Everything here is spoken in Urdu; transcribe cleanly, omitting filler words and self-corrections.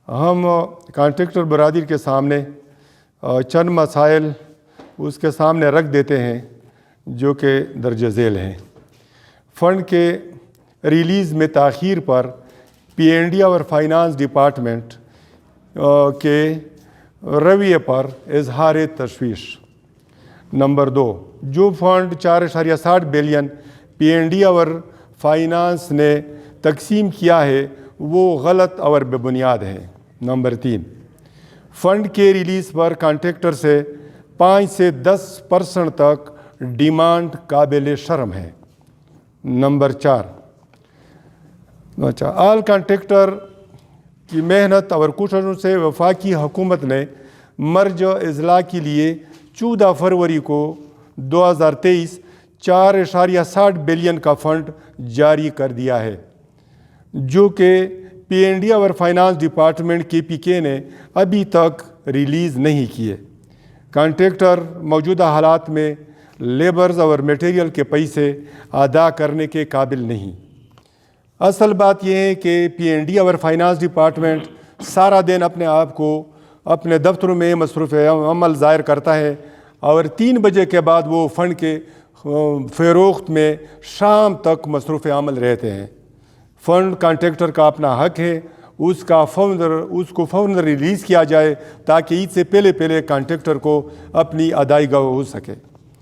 ہم کانٹریکٹر برادری کے سامنے چند مسائل اس کے سامنے رکھ دیتے ہیں جو کہ درج ذیل ہیں۔ فنڈ کے ریلیز میں تاخیر پر پی این ڈی اور فائنانس ڈپارٹمنٹ کے رویے پر اظہار تشویش۔ نمبر 2، جو فنڈ 4.60 بلین پی این ڈی اور فائنانس نے تقسیم کیا ہے وہ غلط اور بے بنیاد ہے۔ نمبر 3، فنڈ کے ریلیز پر کانٹریکٹر سے 5 سے 10% تک ڈیمانڈ قابل شرم ہے۔ نمبر 4، آل کانٹریکٹر کی محنت اور کوششوں سے وفاقی حکومت نے مرج اضلاع کے لیے 14 فروری کو 2023 4.60 بلین کا فنڈ جاری کر دیا ہے، جو کہ پی این ڈی اور فائنانس ڈپارٹمنٹ کے پی کے نے ابھی تک ریلیز نہیں کیے۔ کانٹریکٹر موجودہ حالات میں لیبرز اور میٹیریل کے پیسے ادا کرنے کے قابل نہیں۔ اصل بات یہ ہے کہ پی این ڈی اور فائنانس ڈپارٹمنٹ سارا دن اپنے آپ کو اپنے دفتروں میں مصروف عمل ظاہر کرتا ہے اور 3 بجے کے بعد وہ فنڈ کے فروخت میں شام تک مصروف عمل رہتے ہیں۔ فنڈ کانٹریکٹر کا اپنا حق ہے، اس کو فوراً ریلیز کیا جائے تاکہ عید سے پہلے کانٹریکٹر کو اپنی ادائیگی ہو سکے۔